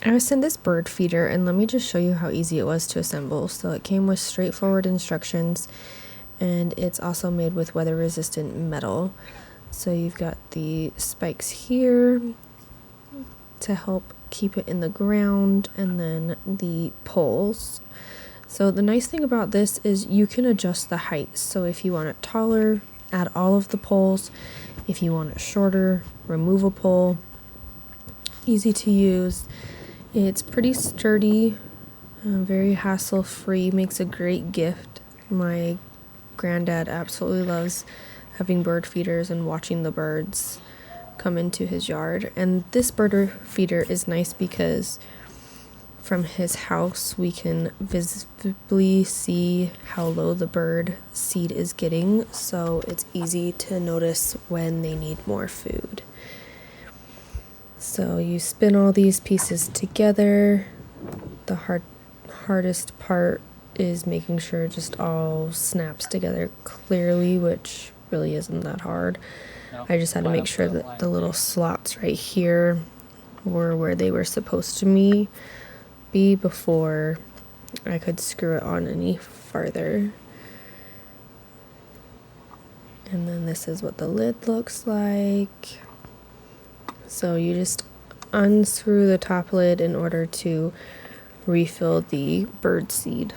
I was sent this bird feeder, and let me just show you how easy it was to assemble. So it came with straightforward instructions, and it's also made with weather resistant metal. So you've got the spikes here to help keep it in the ground, and then the poles. So the nice thing about this is you can adjust the height. So if you want it taller, add all of the poles. If you want it shorter, remove a pole. Easy to use. It's pretty sturdy, very hassle-free, makes a great gift. My granddad absolutely loves having bird feeders and watching the birds come into his yard. And this bird feeder is nice because from his house we can visibly see how low the bird seed is getting, so it's easy to notice when they need more food. So you spin all these pieces together. The hardest part is making sure it just all snaps together clearly, which really isn't that hard. I just had to make sure that the little slots right here were where they were supposed to be before I could screw it on any farther. And then this is what the lid looks like. So you just unscrew the top lid in order to refill the bird seed.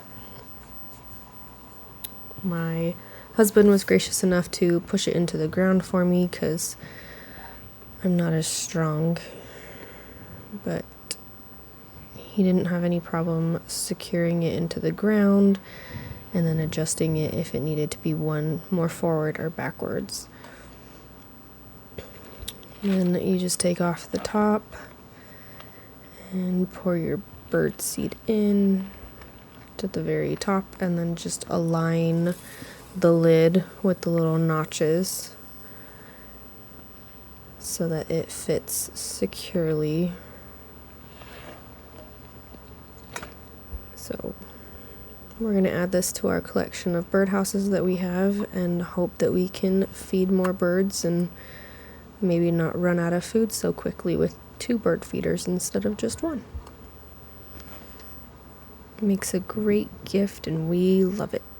My husband was gracious enough to push it into the ground for me because I'm not as strong, but he didn't have any problem securing it into the ground and then adjusting it if it needed to be one more forward or backwards. And then you just take off the top and pour your bird seed in to the very top, and then just align the lid with the little notches so that it fits securely. So we're going to add this to our collection of birdhouses that we have and hope that we can feed more birds and maybe not run out of food so quickly with 2 bird feeders instead of just 1. It makes a great gift and we love it.